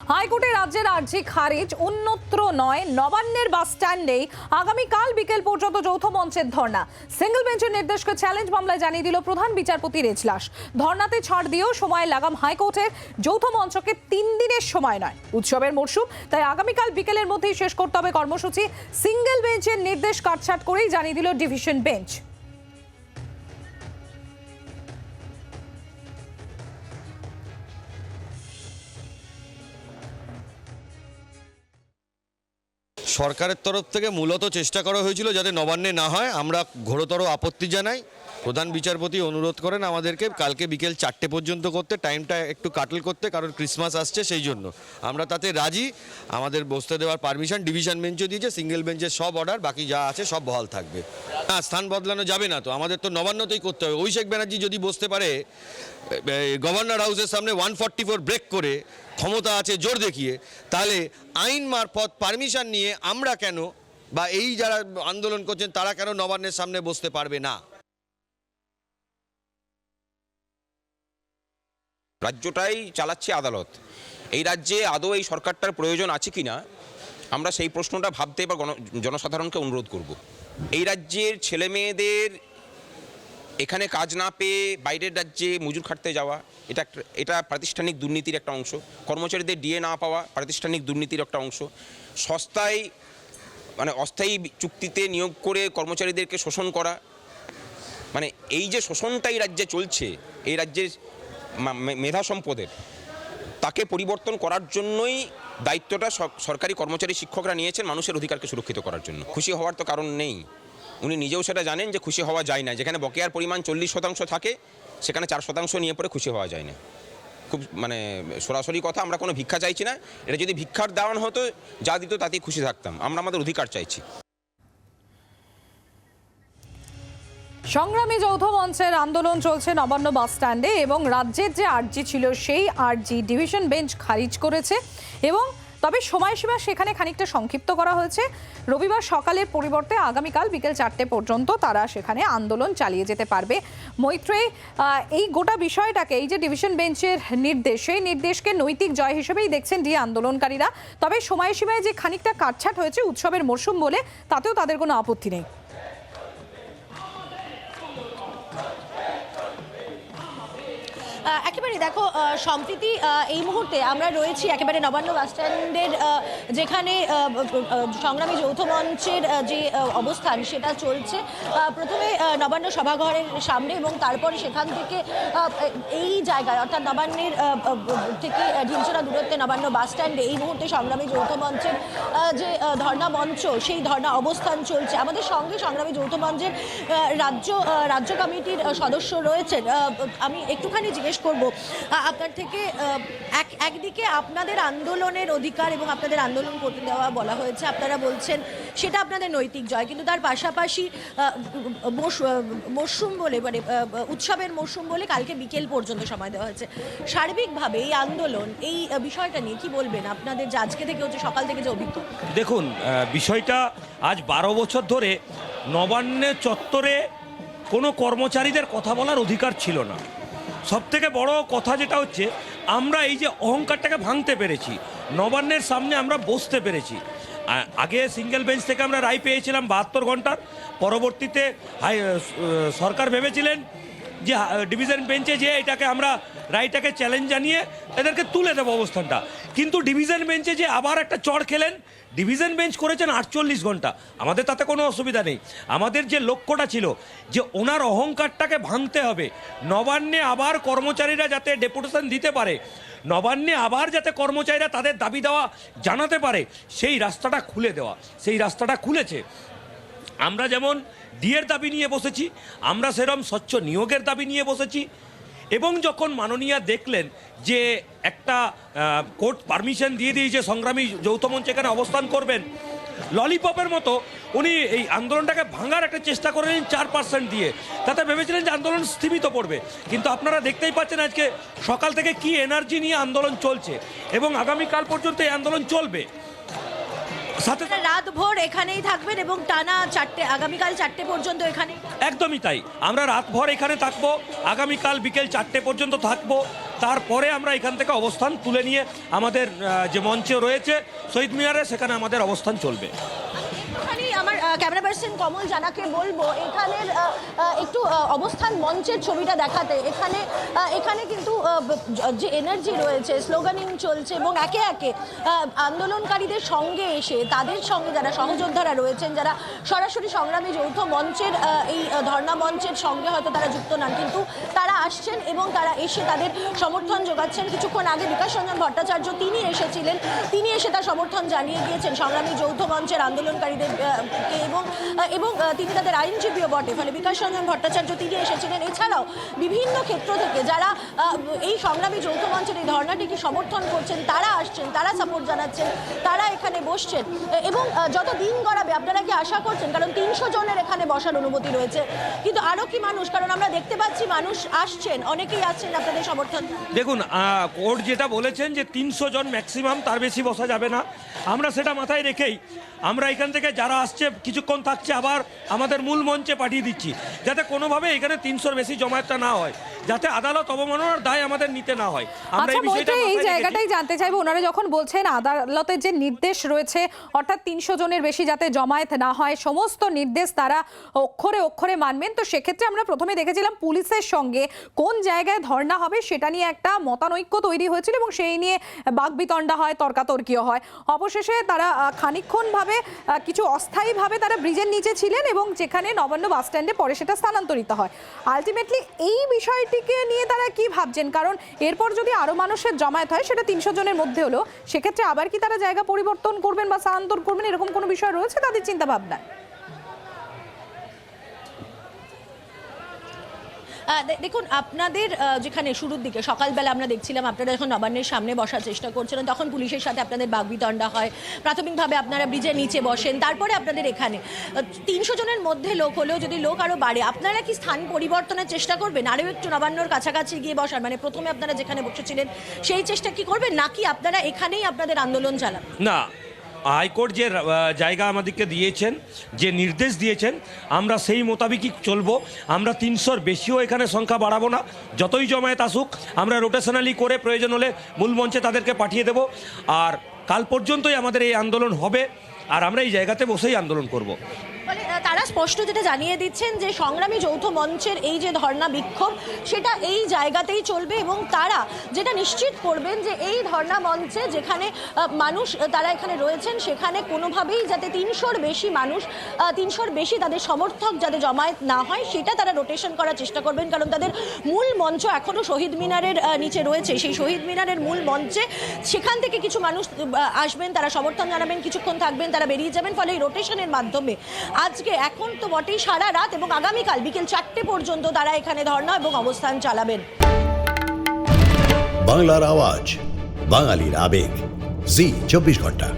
হাইকোর্টে রাজ্যের আর্জি খারিজ, অন্যত্র নয়। নবান্নের বাস স্ট্যান্ডেই আগামীকাল বিকেল পর্যন্ত যৌথ মঞ্চের ধর্ণা। সিঙ্গেল বেঞ্চের নির্দেশকে চ্যালেঞ্জ মামলায় জানিয়ে দিল প্রধান বিচারপতির এজলাস। ধর্ণাতে ছাড় দিয়েও সময়ের লাগাম হাইকোর্টের। যৌথ মঞ্চকে 3 দিনের সময় নয়, উৎসবের মরশুম, তাই আগামীকাল বিকেলের মধ্যেই শেষ করতে হবে কর্মসূচি। সিঙ্গেল বেঞ্চের নির্দেশ কাটছাট করেই জানিয়ে দিল ডিভিশন বেঞ্চ। সরকারের তরফ থেকে মূলত চেষ্টা করা হয়েছিল যাতে নবান্নে না হয়। আমরা ঘোরতর আপত্তি জানাই। প্রধান বিচারপতি অনুরোধ করেন আমাদেরকে কালকে বিকেল 4টে পর্যন্ত করতে, টাইমটা একটু কাটল করতে, কারণ ক্রিসমাস আসছে সেই জন্য। আমরা তাতে রাজি। আমাদের বসতে দেওয়ার পারমিশন ডিভিশন বেঞ্চও দিয়েছে। সিঙ্গেল বেঞ্চের সব অর্ডার, বাকি যা আছে সব বহাল থাকবে। হ্যাঁ, স্থান বদলানো যাবে না, তো আমাদের তো নবান্নতেই করতে হবে। অভিষেক ব্যানার্জি যদি বসতে পারে গভর্নর হাউসের সামনে 144 ব্রেক করে, ক্ষমতা আছে জোর দেখিয়ে, তাহলে আইন মারফত পারমিশন নিয়ে আমরা কেন, বা এই যারা আন্দোলন করছেন তারা কেন নবান্নের সামনে বসতে পারবে না? রাজ্যটাই চালাচ্ছে আদালত। এই রাজ্যে আদৌ এই সরকারটার প্রয়োজন আছে কি না, আমরা সেই প্রশ্নটা ভাবতে এবার জনসাধারণকে অনুরোধ করব। এই রাজ্যের ছেলে মেয়েদের এখানে কাজ না পেয়ে বাইরের রাজ্যে মজুর খাটতে যাওয়া, এটা প্রাতিষ্ঠানিক দুর্নীতির একটা অংশ। কর্মচারীদের ডিএ না পাওয়া প্রাতিষ্ঠানিক দুর্নীতির একটা অংশ। সস্তায় অস্থায়ী চুক্তিতে নিয়োগ করে কর্মচারীদেরকে শোষণ করা, এই যে শোষণটা এই রাজ্যে চলছে, এই রাজ্যের মেধা সম্পদের, তাকে পরিবর্তন করার জন্যই দায়িত্বটা সরকারি কর্মচারী শিক্ষকরা নিয়েছেন, মানুষের অধিকারকে সুরক্ষিত করার জন্য। খুশি হওয়ার তো কারণ নেই। উনি নিজেও সেটা জানেন যে খুশি হওয়া যায় না। যেখানে বকেয়ার পরিমাণ 40% থাকে, সেখানে 4% নিয়ে পরে খুশি হওয়া যায় না। খুব সরাসরি কথা, আমরা কোনো ভিক্ষা চাইছি না। এটা যদি ভিক্ষার দেওয়ান হতো, যা দিত তাতেই খুশি থাকতাম। আমরা আমাদের অধিকার চাইছি। সংগ্রামী যৌথ মঞ্চের আন্দোলন চলছে নবান্ন বাস স্ট্যান্ডে, এবং রাজ্যের যে আর্জি ছিল সেই আর্জি ডিভিশন বেঞ্চ খারিজ করেছে, এবং তবে সময়সীমা সেখানে খানিকটা সংক্ষিপ্ত করা হয়েছে। রবিবার সকালের পরিবর্তে আগামীকাল বিকেল 4টে পর্যন্ত তারা সেখানে আন্দোলন চালিয়ে যেতে পারবে। মৈত্রেয়ী, এই গোটা বিষয়টাকে, এই যে ডিভিশন বেঞ্চের নির্দেশ, সেই নির্দেশকে নৈতিক জয় হিসেবেই দেখছেন ডি আন্দোলনকারীরা। তবে সময়সীমায় যে খানিকটা কাটছাট হয়েছে উৎসবের মরশুম বলে, তাতেও তাদের কোনো আপত্তি নেই। একেবারে দেখো, সম্প্রতি এই মুহূর্তে আমরা রয়েছি একেবারে নবান্ন বাস স্ট্যান্ডের, যেখানে সংগ্রামী যৌথ মঞ্চের যে অবস্থান সেটা চলছে। প্রথমে নবান্ন সভাঘরের সামনে, এবং তারপরে সেখান থেকে এই জায়গায়, অর্থাৎ নবান্নের থেকে ঢিলছড়া দূরত্বে নবান্ন বাস স্ট্যান্ডে এই মুহূর্তে সংগ্রামী যৌথ মঞ্চের যে ধর্ণা মঞ্চ, সেই ধর্ণা অবস্থান চলছে। আমাদের সঙ্গে সংগ্রামী যৌথ মঞ্চের রাজ্য কমিটির সদস্য রয়েছেন। আমি একটুখানি জিজ্ঞেস করব আপনার থেকে, একদিকে আপনাদের আন্দোলনের অধিকার এবং আপনাদের আন্দোলন করতে দেওয়া বলা হয়েছে, আপনারা বলছেন সেটা আপনাদের নৈতিক জয়, কিন্তু তার পাশাপাশি মরশুম বলে, উৎসবের মরশুম বলে কালকে বিকেল পর্যন্ত সময় দেওয়া হয়েছে। সার্বিকভাবে এই আন্দোলন, এই বিষয়টা নিয়ে কি বলবেন আপনাদের যে আজকে থেকে হচ্ছে, সকাল থেকে যে অভিজ্ঞতা? দেখুন, বিষয়টা আজ 12 বছর ধরে নবান্নের চত্বরে কোনো কর্মচারীদের কথা বলার অধিকার ছিল না। সবথেকে বড় কথা যেটা হচ্ছে, আমরা এই যে অহংকারটাকে ভাঙতে পেরেছি, নবান্নের সামনে আমরা বসতে পেরেছি। আগে সিঙ্গেল বেঞ্চ থেকে আমরা রায় পেয়েছিলাম 72 ঘন্টার, পরবর্তীতে সরকার ভেবেছিলেন যে ডিভিশন বেঞ্চে যে এটাকে আমরা রায়টাকে চ্যালেঞ্জ জানিয়ে এদেরকে তুলে দেবো অবস্থানটা, কিন্তু ডিভিশন বেঞ্চে যে আবার একটা চড় খেলেন। ডিভিশন বেঞ্চ করেছেন 48 ঘন্টা, আমাদের তাতে কোনো অসুবিধা নেই। আমাদের যে লক্ষ্যটা ছিল যে ওনার অহংকারটাকে ভাঙতে হবে, নবান্নে আবার কর্মচারীরা যাতে ডেপুটেশন দিতে পারে, নবান্নে আবার যাতে কর্মচারীরা তাদের দাবি দেওয়া জানাতে পারে, সেই রাস্তাটা খুলে দেওয়া, সেই রাস্তাটা খুলেছে। আমরা যেমন ডিএর দাবি নিয়ে বসেছি, আমরা সেরকম স্বচ্ছ নিয়োগের দাবি নিয়ে বসেছি। এবং যখন মাননীয়া দেখলেন যে একটা কোর্ট পারমিশন দিয়ে দিয়েছে সংগ্রামী যৌথ মঞ্চ এখানে অবস্থান করবেন, ললিপপের মতো উনি এই আন্দোলনটাকে ভাঙার একটা চেষ্টা করেন 4% দিয়ে, তাতে ভেবেছিলেন যে আন্দোলন স্থিমিত পড়বে। কিন্তু আপনারা দেখতেই পাচ্ছেন আজকে সকাল থেকে কি এনার্জি নিয়ে আন্দোলন চলছে, এবং আগামীকাল পর্যন্ত এই আন্দোলন চলবে। সাথে রাত ভোর এখানেই থাকবেন এবং টানা 4টে, আগামীকাল 4টে পর্যন্ত এখানে? একদমই তাই, আমরা রাতভর এখানে থাকবো, আগামীকাল বিকেল 4টে পর্যন্ত থাকবো। তারপরে আমরা এখান থেকে অবস্থান তুলে নিয়ে আমাদের যে মঞ্চে রয়েছে শহীদ মিনারে, সেখানে আমাদের অবস্থান চলবে। একটুখানি আমার ক্যামেরা পার্সন কমল জানাকে বলবো এখানের একটু অবস্থান মঞ্চের ছবিটা দেখাতে। এখানে কিন্তু যে এনার্জি রয়েছে, স্লোগানিং চলছে এবং একে একে আন্দোলনকারীদের সঙ্গে এসে তাদের সঙ্গে যারা সহযোদ্ধারা রয়েছেন, যারা সরাসরি সংগ্রামী যৌথ মঞ্চের এই ধর্ণা মঞ্চের সঙ্গে হয়তো তারা যুক্ত নন, কিন্তু তারা আসছেন এবং তারা এসে তাদের সমর্থন যোগাচ্ছেন। কিছুক্ষণ আগে বিকাশ রঞ্জন ভট্টাচার্য তিনি এসেছিলেন, তিনি এসে তার সমর্থন জানিয়ে গিয়েছেন সংগ্রামী যৌথ মঞ্চের আন্দোলনকারীদের এবং তিনি তাদের আইনজীবীও বটে। ফলে বিকাশ রঞ্জন ভট্টাচার্য তিনি এসেছিলেন। এছাড়াও বিভিন্ন ক্ষেত্র থেকে যারা এই সংগ্রামী যৌথ মঞ্চের এই ধর্ণাটিকে সমর্থন করছেন তারা আসছেন, তারা সাপোর্ট জানাচ্ছেন, তারা এখানে বসছেন এবং যত দিন গড়াবে আপনারা কি আশা করছেন, কারণ 300 জনের এখানে বসার অনুমতি রয়েছে, কিন্তু আরও কি মানুষ, কারণ আমরা দেখতে পাচ্ছি মানুষ আসছেন, অনেকেই আসছেন আপনাদের সমর্থন। দেখুন, কোর্ট যেটা বলেছেন যে 300 জন ম্যাক্সিমাম, তার বেশি বসা যাবে না। আমরা সেটা মাথায় রেখেই আমরা এখান থেকে যারা আসছে কিছুক্ষণ থাকছে আবার আমাদের মূল মঞ্চে পাঠিয়ে দিচ্ছি, যাতে কোনোভাবে এখানে 300-র বেশি জমায়েতটা না হয়, যাতে আদালত অবমাননার দায় আমাদের নিতে না হয়। আমরা আচ্ছা, এই বিষয়টা এই মাথায় জায়গাটাই জানতে চাইবো, ওনারা যখন বলছেন আদালতের যে নির্দেশ রয়েছে অর্থাৎ 300 জনের বেশি যাতে জমায়েত না হয়, সমস্ত নির্দেশ তারা অক্ষরে অক্ষরে মানবেন। তো সেক্ষেত্রে আমরা প্রথমে দেখেছিলাম পুলিশের সঙ্গে কোন জায়গায় ধর্ণা হবে সেটা নিয়ে একটা মতানৈক্য তৈরি হয়েছিল এবং সেই নিয়ে বাকবিতণ্ডা হয়, তর্কাতর্কিও হয়। অবশেষে তারা খানিকক্ষণভাবে কিছু অস্থায়ীভাবে তারা ব্রিজের নিচে ছিলেন এবং যেখানে নবান্ন বাস স্ট্যান্ডে পরে সেটা স্থানান্তরিত হয়। আলটিমেটলি এই বিষয়টিকে নিয়ে তারা কি ভাবছেন, কারণ এরপর যদি আরো মানুষের জমায়েত হয় সেটা 300 জনের মধ্যে হলো, সেক্ষেত্রে আবার কি তারা জায়গা পরিবর্তন করবেন বা স্থানান্তর করবেন, এরকম কোনো বিষয় রয়েছে তাদের চিন্তা ভাবনা? দেখুন, আপনাদের যেখানে শুরুর দিকে সকালবেলা আমরা দেখছিলাম আপনারা যখন নবান্নের সামনে বসার চেষ্টা করছিলেন তখন পুলিশের সাথে আপনাদের বাকবিতণ্ডা হয়, প্রাথমিকভাবে আপনারা ব্রিজের নিচে বসেন, তারপরে আপনাদের এখানে 300 জনের মধ্যে লোক হলেও যদি লোক আরও বাড়ে আপনারা কি স্থান পরিবর্তনের চেষ্টা করবেন, আরও একটু নবান্নর কাছাকাছি গিয়ে বসার, মানে প্রথমে আপনারা যেখানে বসেছিলেন সেই চেষ্টা কি করবেন, নাকি আপনারা এখানেই আপনাদের আন্দোলন চালাবেন? না, হাইকোর্ট যে জায়গা আমাদেরকে দিয়েছেন, যে নির্দেশ দিয়েছেন, আমরা সেই মোতাবেকই চলবো। আমরা 300-র বেশিও এখানে সংখ্যা বাড়াবো না। যতই জমায়েত আসুক আমরা রোটেশনালি করে প্রয়োজন হলে মূল মঞ্চে তাদেরকে পাঠিয়ে দেব। আর কাল পর্যন্তই আমাদের এই আন্দোলন হবে আর আমরা এই জায়গাতে বসেই আন্দোলন করব। ফলে তারা স্পষ্ট যেটা জানিয়ে দিচ্ছেন যে সংগ্রামী যৌথ মঞ্চের এই যে ধর্ণা বিক্ষোভ সেটা এই জায়গাতেই চলবে এবং তারা যেটা নিশ্চিত করবেন যে এই ধর্ণা মঞ্চে যেখানে মানুষ তারা এখানে রয়েছেন সেখানে কোনোভাবেই যাতে 300-র বেশি মানুষ 300-র বেশি তাদের সমর্থক যাতে জমায়েত না হয় সেটা তারা রোটেশন করার চেষ্টা করবেন, কারণ তাদের মূল মঞ্চ এখনও শহীদ মিনারের নিচে রয়েছে। সেই শহীদ মিনারের মূল মঞ্চে সেখান থেকে কিছু মানুষ আসবেন, তারা সমর্থন জানাবেন, কিছুক্ষণ থাকবেন, তারা বেরিয়ে যাবেন। ফলে এই রোটেশনের মাধ্যমে আজকে এখন তো বটেই সারা রাত এবং আগামীকাল বিকেল 4টে পর্যন্ত তারা এখানে ধর্ণা এবং অবস্থান চালাবেন। বাংলার আওয়াজ, বাঙালির আবেগ, জি 24 ঘন্টা।